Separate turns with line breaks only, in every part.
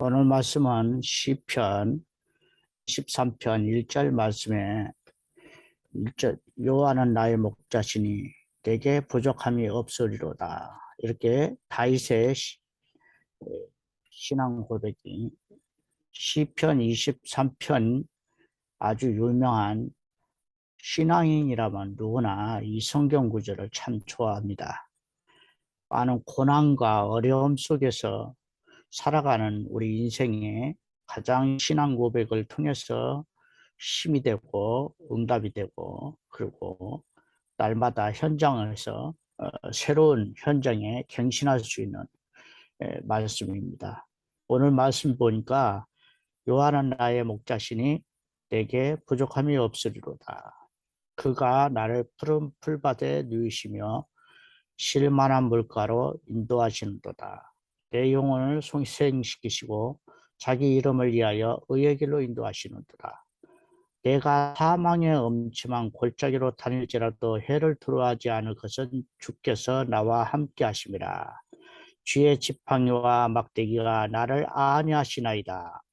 오늘 말씀은 시편 13편 1절 말씀에 1절 여호와는 나의 목자시니 내게 부족함이 없으리로다. 이렇게 다윗의 신앙 고백이 시편 23편 아주 유명한 신앙인이라면 누구나 이 성경 구절을 참 좋아합니다. 많은 고난과 어려움 속에서 살아가는 우리 인생의 가장 신앙 고백을 통해서 힘이 되고 응답이 되고, 그리고 날마다 현장에서 새로운 현장에 갱신할 수 있는 말씀입니다. 오늘 말씀 보니까 여호와는 나의 목자시니 내게 부족함이 없으리로다. 그가 나를 푸른 풀밭에 누이시며 쉴 만한 물가로 인도하시는도다. 내 영혼을 송생시키시고 자기 이름을 위하여 의의 길로 인도하시는도다. 내가 사망의 음침한 골짜기로 다닐지라도 해를 두려워하지 않을 것은 주께서 나와 함께 하심이라. 주의 지팡이와 막대기가 나를 안위하시나이다.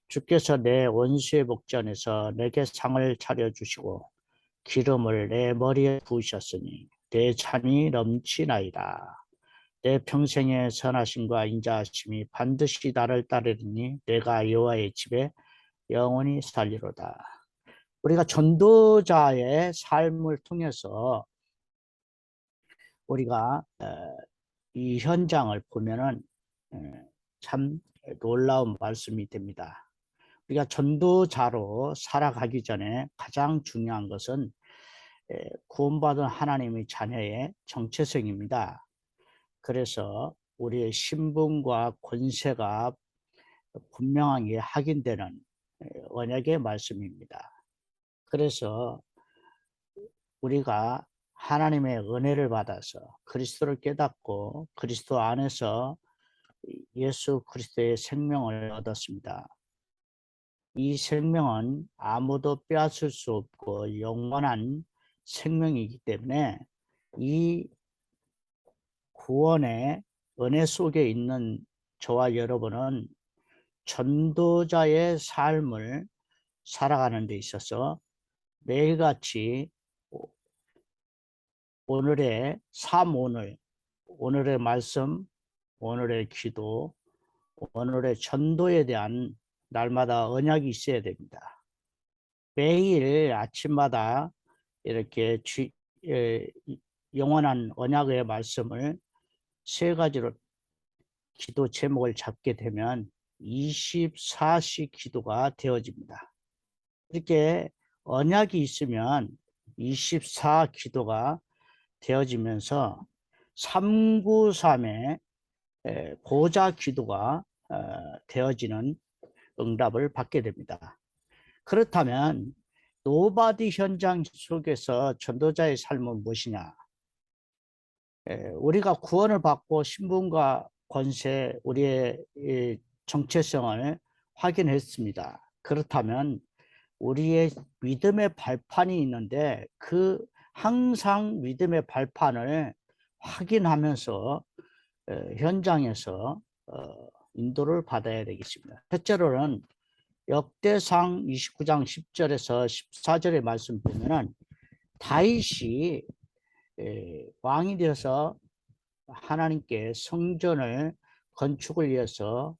주께서 내 원수의 목전에서 내게 상을 차려주시고 기름을 내 머리에 부으셨으니 내 잔이 넘치나이다. 내 평생의 선하심과 인자하심이 반드시 나를 따르리니 내가 여호와의 집에 영원히 살리로다. 우리가 전도자의 삶을 통해서 우리가 이 현장을 보면은 참 놀라운 말씀이 됩니다. 우리가 전도자로 살아가기 전에 가장 중요한 것은 구원받은 하나님의 자녀의 정체성입니다. 그래서 우리의 신분과 권세가 분명하게 확인되는 언약의 말씀입니다. 그래서 우리가 하나님의 은혜를 받아서 그리스도를 깨닫고 그리스도 안에서 예수 그리스도의 생명을 얻었습니다. 이 생명은 아무도 빼앗을 수 없고 영원한 생명이기 때문에 이 구원의 은혜 속에 있는 저와 여러분은 전도자의 삶을 살아가는 데 있어서 매일같이 오늘의 삶, 오늘의 말씀, 오늘의 기도, 오늘의 전도에 대한 날마다 언약이 있어야 됩니다. 매일 아침마다 이렇게 영원한 언약의 말씀을 세 가지로 기도 제목을 잡게 되면 24시 기도가 되어집니다. 이렇게 언약이 있으면 24 기도가 되어지면서 393의 보좌 기도가 되어지는 응답을 받게 됩니다. 그렇다면 노바디 현장 속에서 전도자의 삶은 무엇이냐? 우리가 구원을 받고 신분과 권세, 우리의 정체성을 확인했습니다. 그렇다면 우리의 믿음의 발판이 있는데 그 항상 믿음의 발판을 확인하면서 현장에서 인도를 받아야 되겠습니다. 첫째로는 역대상 29장 10절에서 14절의 말씀 보면은 다윗이 왕이 되어서 하나님께 성전을 건축을 위해서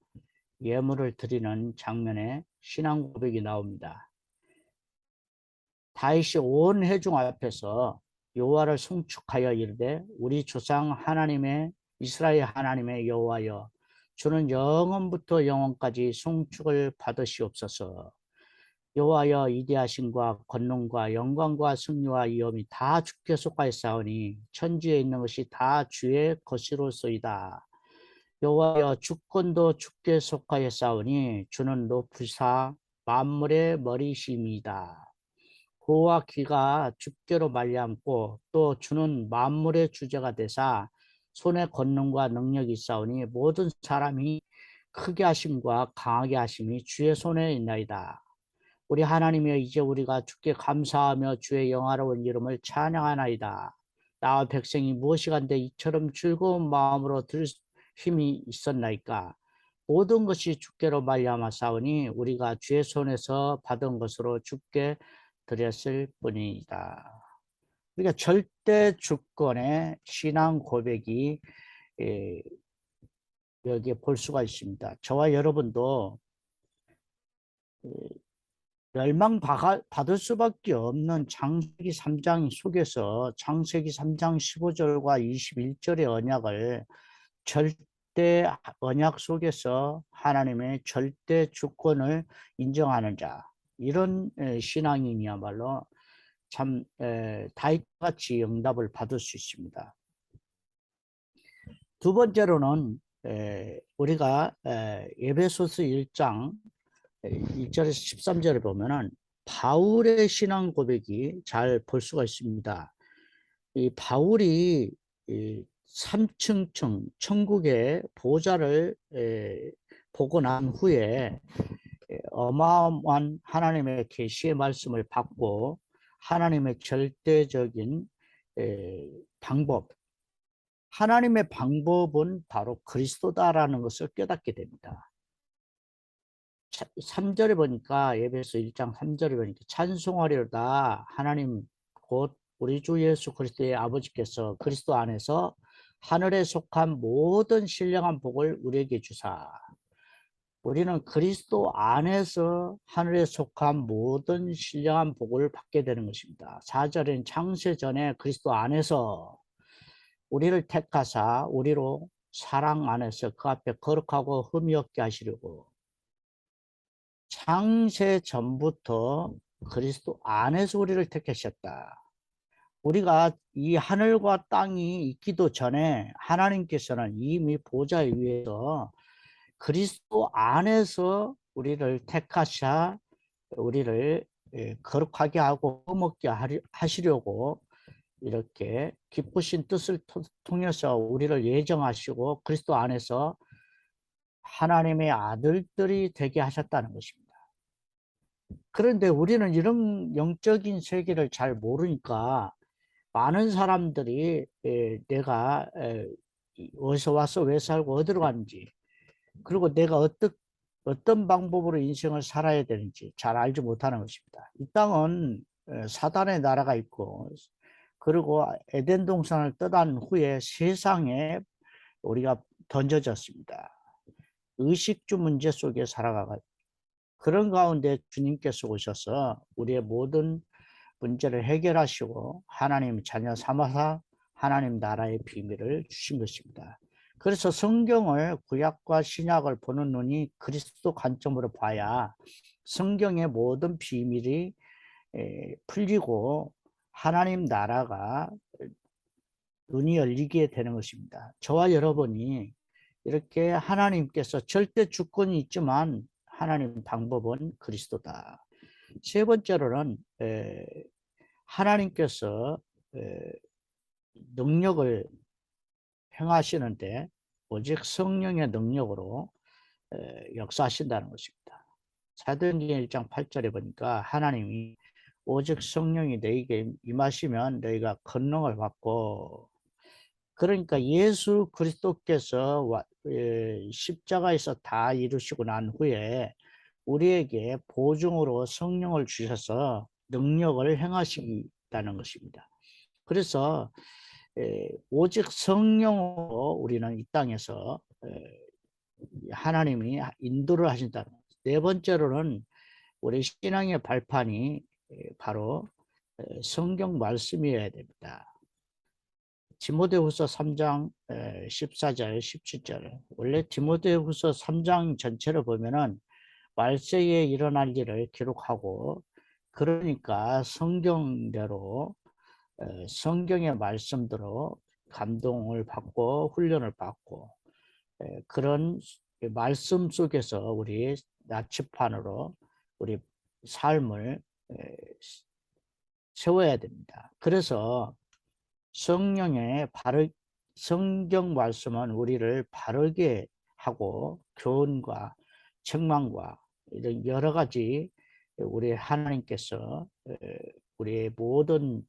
예물을 드리는 장면에 신앙 고백이 나옵니다. 다윗이 온 회중 앞에서 여호와를 송축하여 이르되 우리 조상 하나님의 이스라엘 하나님의 여호와여 주는 영원부터 영원까지 송축을 받으시옵소서. 여호와여 이대하심과 권능과 영광과 승리와 위엄이 다 주께 속하였사오니 천지에 있는 것이 다 주의 것이로소이다. 여호와여 주권도 주께 속하였사오니 주는 높으사 만물의 머리심이다. 고와 귀가 주께로 말미암고 또 주는 만물의 주제가 되사 손에 권능과 능력이 있사오니 모든 사람이 크게 하심과 강하게 하심이 주의 손에 있나이다. 우리 하나님이여 이제 우리가 주께 감사하며 주의 영화로운 이름을 찬양하나이다. 나와 백성이 무엇이간데 이처럼 즐거운 마음으로 들 힘이 있었나이까. 모든 것이 주께로 말미암아 싸우니 우리가 주의 손에서 받은 것으로 주께 드렸을 뿐이다. 그러니까 절대 주권의 신앙 고백이 여기에 볼 수가 있습니다. 저와 여러분도 멸망받을 수밖에 없는 창세기 3장 속에서 창세기 3장 15절과 21절의 언약을 절대 언약 속에서 하나님의 절대 주권을 인정하는 자, 이런 신앙인이야말로 참 다윗같이 응답을 받을 수 있습니다. 두 번째로는 우리가 에베소서 1장 1절에서 13절에 보면은 바울의 신앙 고백이 잘 볼 수가 있습니다. 이 바울이 이 3층 천국의 보좌를 보고 난 후에 어마어마한 하나님의 계시의 말씀을 받고 하나님의 절대적인 방법, 하나님의 방법은 바로 그리스도다라는 것을 깨닫게 됩니다. 3절에 보니까 에베소 1장 3절에 보니까 찬송하리로다 하나님 곧 우리 주 예수 그리스도의 아버지께서 그리스도 안에서 하늘에 속한 모든 신령한 복을 우리에게 주사. 우리는 그리스도 안에서 하늘에 속한 모든 신령한 복을 받게 되는 것입니다. 4절엔 창세 전에 그리스도 안에서 우리를 택하사 우리로 사랑 안에서 그 앞에 거룩하고 흠이 없게 하시려고. 창세 전부터 그리스도 안에서 우리를 택하셨다. 우리가 이 하늘과 땅이 있기도 전에 하나님께서는 이미 보좌 위에서 그리스도 안에서 우리를 택하셔 우리를 거룩하게 하고 흠없게 하시려고 이렇게 기쁘신 뜻을 통해서 우리를 예정하시고 그리스도 안에서 하나님의 아들들이 되게 하셨다는 것입니다. 그런데 우리는 이런 영적인 세계를 잘 모르니까 많은 사람들이 내가 어디서 와서 왜 살고 어디로 가는지, 그리고 내가 어떤 방법으로 인생을 살아야 되는지 잘 알지 못하는 것입니다. 이 땅은 사단의 나라가 있고, 그리고 에덴 동산을 떠난 후에 세상에 우리가 던져졌습니다. 의식주 문제 속에 살아가고, 그런 가운데 주님께서 오셔서 우리의 모든 문제를 해결하시고 하나님 자녀 삼아서 하나님 나라의 비밀을 주신 것입니다. 그래서 성경을 구약과 신약을 보는 눈이 그리스도 관점으로 봐야 성경의 모든 비밀이 풀리고 하나님 나라가 눈이 열리게 되는 것입니다. 저와 여러분이 이렇게 하나님께서 절대 주권이 있지만 하나님 방법은 그리스도다. 세 번째로는 하나님께서 능력을 행하시는데 오직 성령의 능력으로 역사하신다는 것입니다. 사도행전 1장 8절에 보니까 하나님이 오직 성령이 너희에게 임하시면 너희가 권능을 받고, 그러니까 예수 그리스도께서 십자가에서 다 이루시고 난 후에 우리에게 보증으로 성령을 주셔서 능력을 행하시다는 것입니다. 그래서 오직 성령으로 우리는 이 땅에서 하나님이 인도를 하신다는 거죠. 네 번째로는 우리 신앙의 발판이 바로 성경 말씀이어야 됩니다. 디모데후서 3장 14절 17절. 원래 디모데후서 3장 전체를 보면은 말세에 일어날 일을 기록하고, 그러니까 성경대로 성경의 말씀대로 감동을 받고 훈련을 받고, 그런 말씀 속에서 우리 나치판으로 우리 삶을 세워야 됩니다. 그래서 성경 말씀은 우리를 바르게 하고 교훈과 책망과 이런 여러 가지 우리 하나님께서 우리의 모든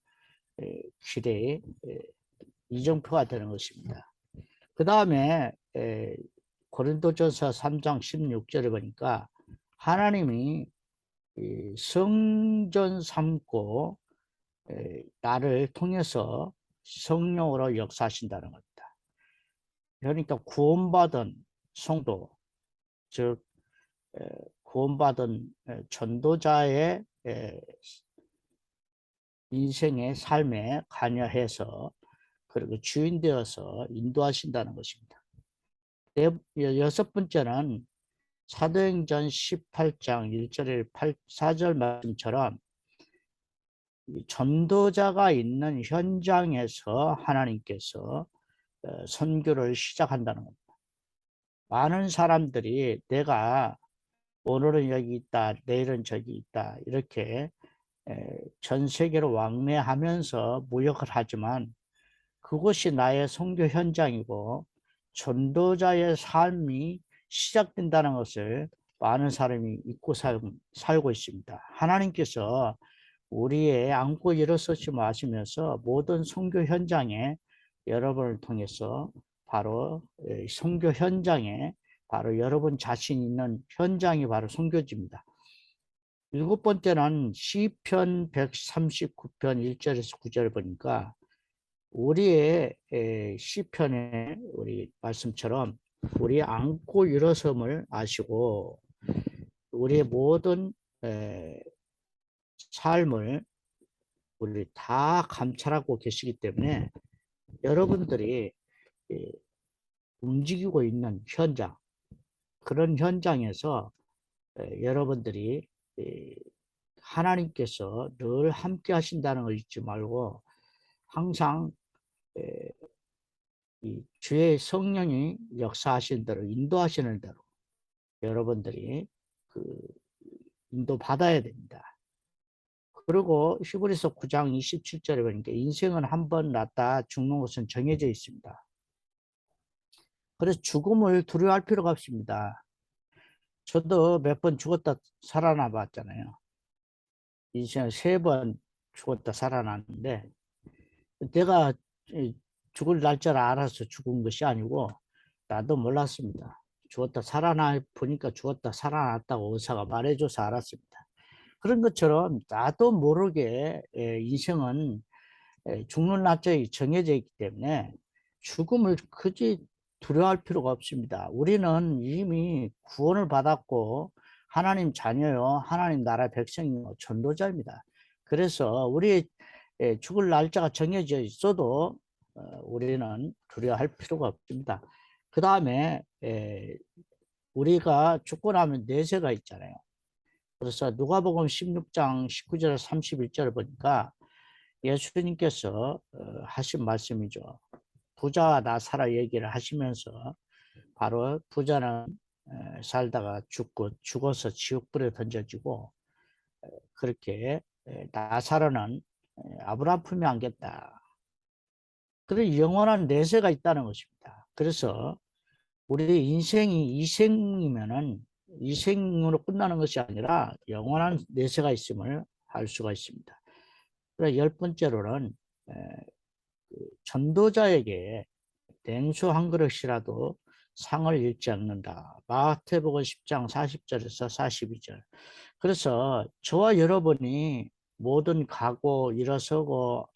길에 이정표가 되는 것입니다. 그 다음에 고린도전서 3장 16절에 보니까 하나님이 이 성전 삼고 나를 통해서 성령으로 역사하신다는 겁니다. 그러니까 구원받은 성도, 즉 구원받은 전도자의 인생의 삶에 관여해서 그리고 주인 되어서 인도하신다는 것입니다. 여섯 번째는 사도행전 18장 1절에 4절 말씀처럼 전도자가 있는 현장에서 하나님께서 선교를 시작한다는 겁니다. 많은 사람들이 내가 오늘은 여기 있다, 내일은 저기 있다, 이렇게 전 세계로 왕래하면서 무역을 하지만 그것이 나의 선교 현장이고 전도자의 삶이 시작된다는 것을 많은 사람이 잊고 살고 있습니다. 하나님께서 우리의 안고 일어서지 마시면서 모든 선교 현장에 여러분을 통해서 바로 선교 현장에 바로 여러분 자신 있는 현장이 바로 선교지입니다. 일곱 번째는 시편 139편 1절에서 9절 보니까 우리의 시편의 우리 말씀처럼 우리 안고 일어섬을 아시고 우리의 모든 삶을 우리 다 감찰하고 계시기 때문에 여러분들이 움직이고 있는 현장, 그런 현장에서 여러분들이 하나님께서 늘 함께 하신다는 걸 잊지 말고 항상 이 주의 성령이 역사하시는 대로 인도하시는 대로 여러분들이 그 인도 받아야 됩니다. 그리고 히브리서 9장 27절에 보니까 인생은 한 번 났다 죽는 것은 정해져 있습니다. 그래서 죽음을 두려워할 필요가 없습니다. 저도 몇 번 죽었다 살아나 봤잖아요. 인생 3번 죽었다 살아났는데 내가 죽을 날짜를 알아서 죽은 것이 아니고 나도 몰랐습니다. 죽었다 살아나 보니까 죽었다 살아났다고 의사가 말해줘서 알았습니다. 그런 것처럼 나도 모르게 인생은 죽는 날짜가 정해져 있기 때문에 죽음을 그지 두려워할 필요가 없습니다. 우리는 이미 구원을 받았고 하나님 자녀요, 하나님 나라 백성이요, 전도자입니다. 그래서 우리 죽을 날짜가 정해져 있어도 우리는 두려워할 필요가 없습니다. 그 다음에 우리가 죽고 나면 내세가 있잖아요. 그래서 누가복음 16장 19절 31절을 보니까 예수님께서 하신 말씀이죠. 부자와 나사라 얘기를 하시면서 바로 부자는 살다가 죽고 죽어서 지옥불에 던져지고 그렇게 나사로는 아브라함 품에 안겼다. 그런 영원한 내세가 있다는 것입니다. 그래서 우리 인생이 이생이면은 이생으로 끝나는 것이 아니라 영원한 내세가 있음을 알 수가 있습니다. 그래서 10번째로는 전도자에게 냉수 한 그릇이라도 상을 잃지 않는다. 마태복음 10장 40절에서 42절. 그래서 저와 여러분이 모든 가고 일어서고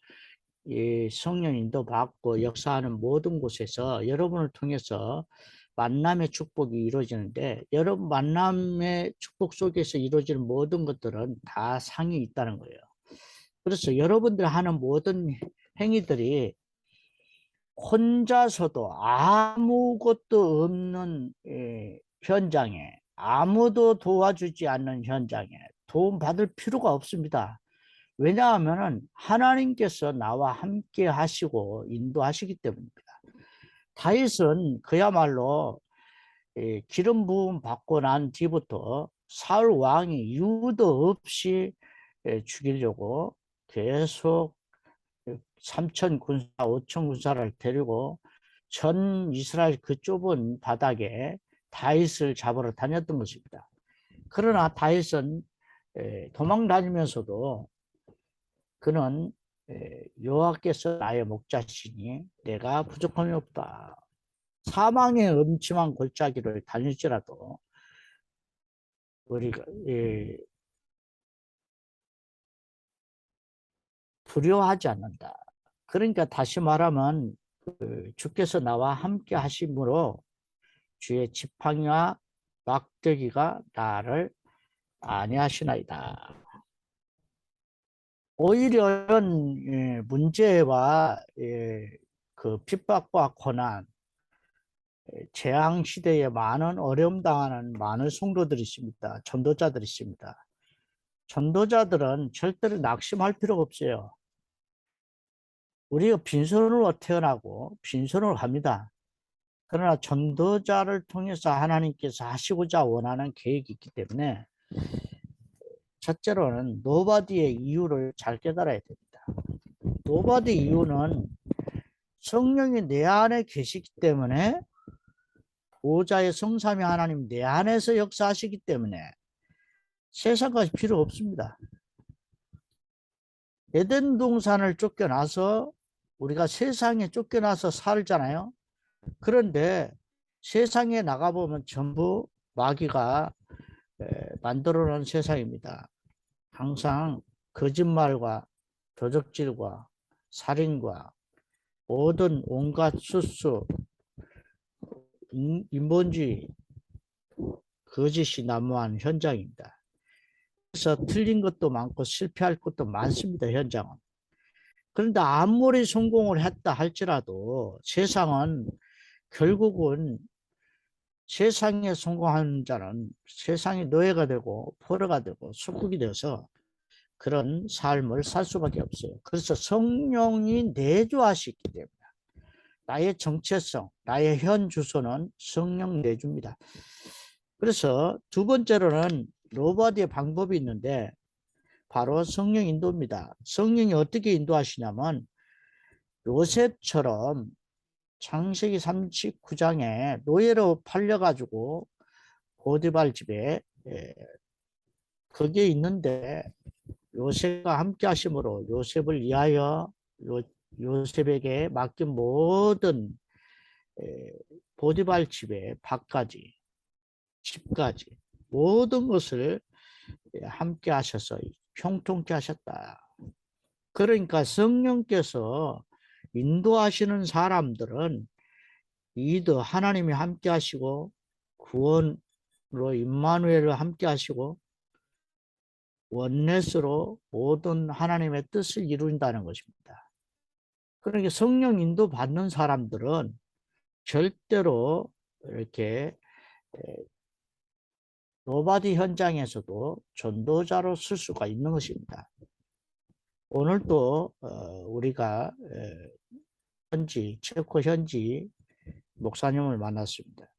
성령 인도 받고 역사하는 모든 곳에서 여러분을 통해서 만남의 축복이 이루어지는데 여러분 만남의 축복 속에서 이루어지는 모든 것들은 다 상이 있다는 거예요. 그래서 여러분들 하는 모든 행위들이 혼자서도 아무것도 없는 현장에 아무도 도와주지 않는 현장에 도움 받을 필요가 없습니다. 왜냐하면 하나님께서 나와 함께 하시고 인도하시기 때문입니다. 다윗은 그야말로 기름 부음 받고 난 뒤부터 사울 왕이 이유도 없이 죽이려고 계속 3천 군사, 5천 군사를 데리고 전 이스라엘 그 좁은 바닥에 다윗을 잡으러 다녔던 것입니다. 그러나 다윗은 도망 다니면서도 그는 여호와께서 나의 목자시니 내가 부족함이 없다. 사망의 음침한 골짜기를 다닐지라도 우리가 두려워하지 않는다. 그러니까 다시 말하면 주께서 나와 함께 하심으로 주의 지팡이와 막대기가 나를 안위하시나이다. 오히려 이런 문제와 그 핍박과 고난, 재앙 시대에 많은 어려움 당하는 많은 성도들이 있습니다. 전도자들이 있습니다. 전도자들은 절대로 낙심할 필요가 없어요. 우리가 빈손으로 태어나고 빈손으로 갑니다. 그러나 전도자를 통해서 하나님께서 하시고자 원하는 계획이 있기 때문에 첫째로는 노바디의 이유를 잘 깨달아야 됩니다. 노바디 이유는 성령이 내 안에 계시기 때문에 보호자의 성삼위 하나님 내 안에서 역사하시기 때문에 세상까지 필요 없습니다. 에덴 동산을 쫓겨나서 우리가 세상에 쫓겨나서 살잖아요. 그런데 세상에 나가보면 전부 마귀가 만들어 놓은 세상입니다. 항상 거짓말과 도적질과 살인과 모든 온갖 수수, 인본주의, 거짓이 난무하는 현장입니다. 그래서 틀린 것도 많고 실패할 것도 많습니다. 현장은. 그런데 아무리 성공을 했다 할지라도 세상은 결국은 세상에 성공하는 자는 세상의 노예가 되고 포로가 되고 속국이 되어서 그런 삶을 살 수밖에 없어요. 그래서 성령이 내주하시기 때문에 나의 정체성, 나의 현 주소는 성령 내주입니다. 그래서 두 번째로는 로바디의 방법이 있는데 바로 성령 인도입니다. 성령이 어떻게 인도하시냐면 요셉처럼 창세기 39장에 노예로 팔려가지고 보디발 집에 거기에 있는데 요셉과 함께 하심으로 요셉을 위하여 요셉에게 맡긴 모든 보디발 집의 밥까지 집까지 모든 것을 함께 하셔서 형통케 하셨다. 그러니까 성령께서 인도하시는 사람들은 이도 하나님이 함께 하시고 구원으로 임마누엘을 함께 하시고 원넷으로 모든 하나님의 뜻을 이룬다는 것입니다. 그러니까 성령 인도 받는 사람들은 절대로 이렇게 노바디 현장에서도 전도자로 쓸 수가 있는 것입니다. 오늘도 우리가 체코 현지 목사님을 만났습니다.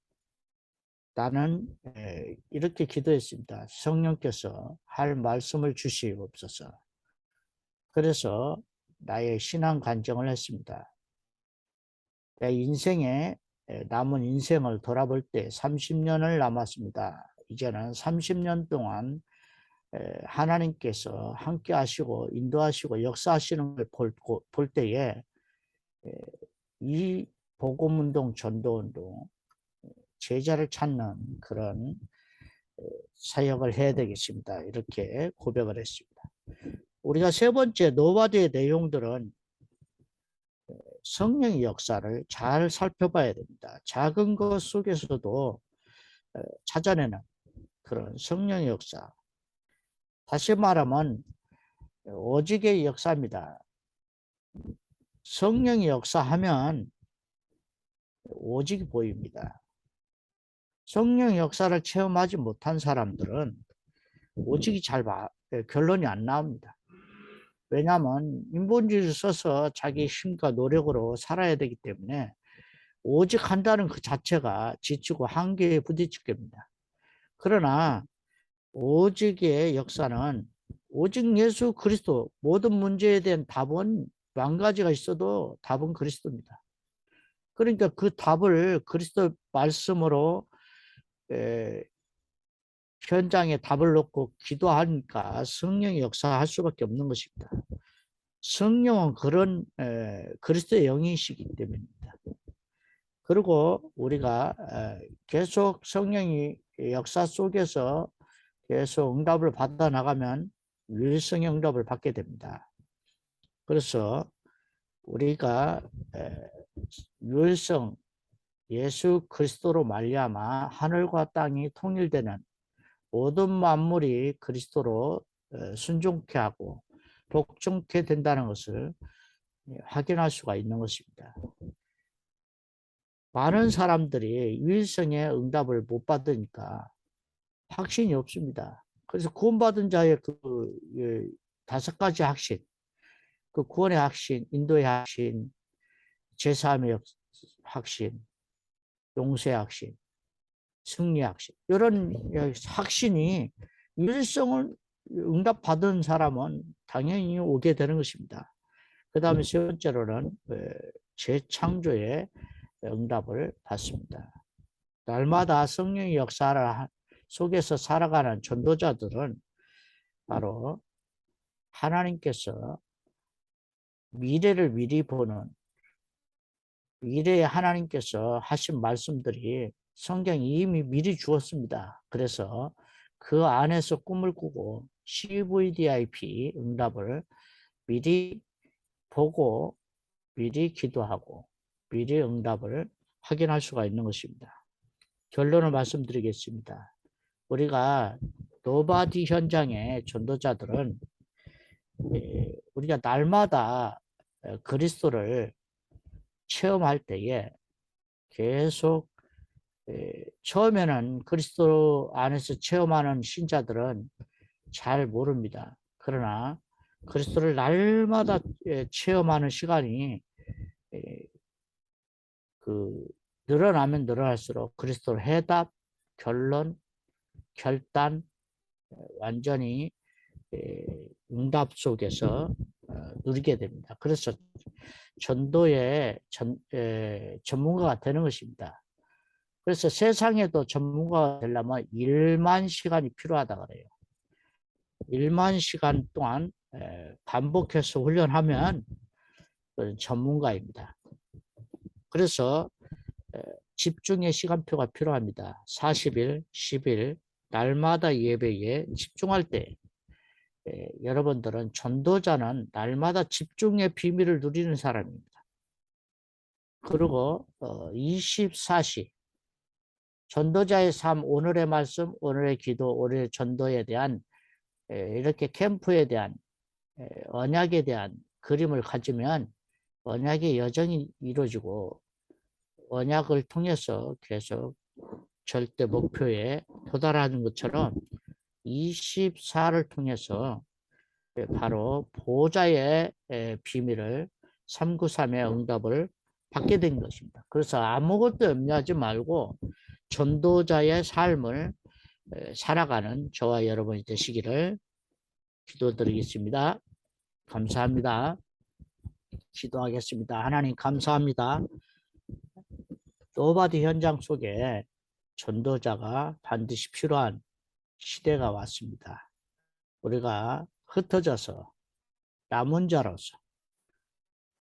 나는 이렇게 기도했습니다. 성령께서 할 말씀을 주시옵소서. 그래서 나의 신앙 간증을 했습니다. 내 인생에 남은 인생을 돌아볼 때 30년을 남았습니다. 이제는 30년 동안 하나님께서 함께 하시고 인도하시고 역사하시는 걸 볼 때에 이 복음운동 전도운동 제자를 찾는 그런 사역을 해야 되겠습니다. 이렇게 고백을 했습니다. 우리가 세 번째 노바디의 내용들은 성령의 역사를 잘 살펴봐야 됩니다. 작은 것 속에서도 찾아내는 그런 성령의 역사. 다시 말하면 오직의 역사입니다. 성령의 역사하면 오직이 보입니다. 성령의 역사를 체험하지 못한 사람들은 오직이 결론이 안 나옵니다. 왜냐하면 인본주의를 써서 자기 힘과 노력으로 살아야 되기 때문에 오직 한다는 그 자체가 지치고 한계에 부딪힐 겁니다. 그러나 오직의 역사는 오직 예수 그리스도, 모든 문제에 대한 답은 만 가지가 있어도 답은 그리스도입니다. 그러니까 그 답을 그리스도 말씀으로 현장에 답을 놓고 기도하니까 성령의 역사할 수밖에 없는 것입니다. 성령은 그런 그리스도의 영이시기 때문입니다. 그리고 우리가 계속 성령이 역사 속에서 계속 응답을 받아 나가면 유일성의 응답을 받게 됩니다. 그래서 우리가 유일성 예수 그리스도로 말미암아 하늘과 땅이 통일되는 모든 만물이 그리스도로 순종케 하고 복종케 된다는 것을 확인할 수가 있는 것입니다. 많은 사람들이 유일성의 응답을 못 받으니까 확신이 없습니다. 그래서 구원받은 자의 그 5가지 확신, 그 구원의 확신, 인도의 확신, 제사함의 확신, 용서의 확신, 승리의 확신, 이런 확신이 유일성을 응답받은 사람은 당연히 오게 되는 것입니다. 그 다음에 세 번째로는 재창조의 응답을 받습니다. 날마다 성령의 역사를 속에서 살아가는 전도자들은 바로 하나님께서 미래를 미리 보는, 미래에 하나님께서 하신 말씀들이 성경이 이미 미리 주었습니다. 그래서 그 안에서 꿈을 꾸고 CVDIP 응답을 미리 보고 미리 기도하고 미리 응답을 확인할 수가 있는 것입니다. 결론을 말씀드리겠습니다. 우리가 노바디 현장의 전도자들은 우리가 날마다 그리스도를 체험할 때에 계속 처음에는 그리스도 안에서 체험하는 신자들은 잘 모릅니다. 그러나 그리스도를 날마다 체험하는 시간이 늘어나면 늘어날수록 그리스도를 해답, 결론, 결단, 완전히 응답 속에서 누리게 됩니다. 그래서 전도의 전문가가 되는 것입니다. 그래서 세상에도 전문가가 되려면 1만 시간이 필요하다 그래요. 1만 시간 동안 반복해서 훈련하면 전문가입니다. 그래서 집중의 시간표가 필요합니다. 40일, 10일, 날마다 예배에 집중할 때 여러분들은 전도자는 날마다 집중의 비밀을 누리는 사람입니다. 그리고 24시 전도자의 삶, 오늘의 말씀, 오늘의 기도, 오늘의 전도에 대한 이렇게 캠프에 대한 언약에 대한 그림을 가지면 언약의 여정이 이루어지고 언약을 통해서 계속 절대 목표에 도달하는 것처럼 24를 통해서 바로 보호자의 비밀을 393의 응답을 받게 된 것입니다. 그래서 아무것도 염려하지 말고 전도자의 삶을 살아가는 저와 여러분이 되시기를 기도드리겠습니다. 감사합니다. 기도하겠습니다. 하나님 감사합니다. 노바디 현장 속에 전도자가 반드시 필요한 시대가 왔습니다. 우리가 흩어져서 남은 자로서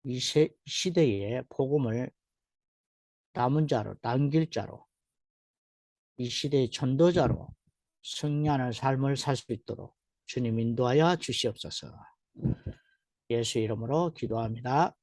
이 시대에 복음을 남은 자로, 남길 자로, 이 시대의 전도자로 승리하는 삶을 살 수 있도록 주님 인도하여 주시옵소서. 예수 이름으로 기도합니다.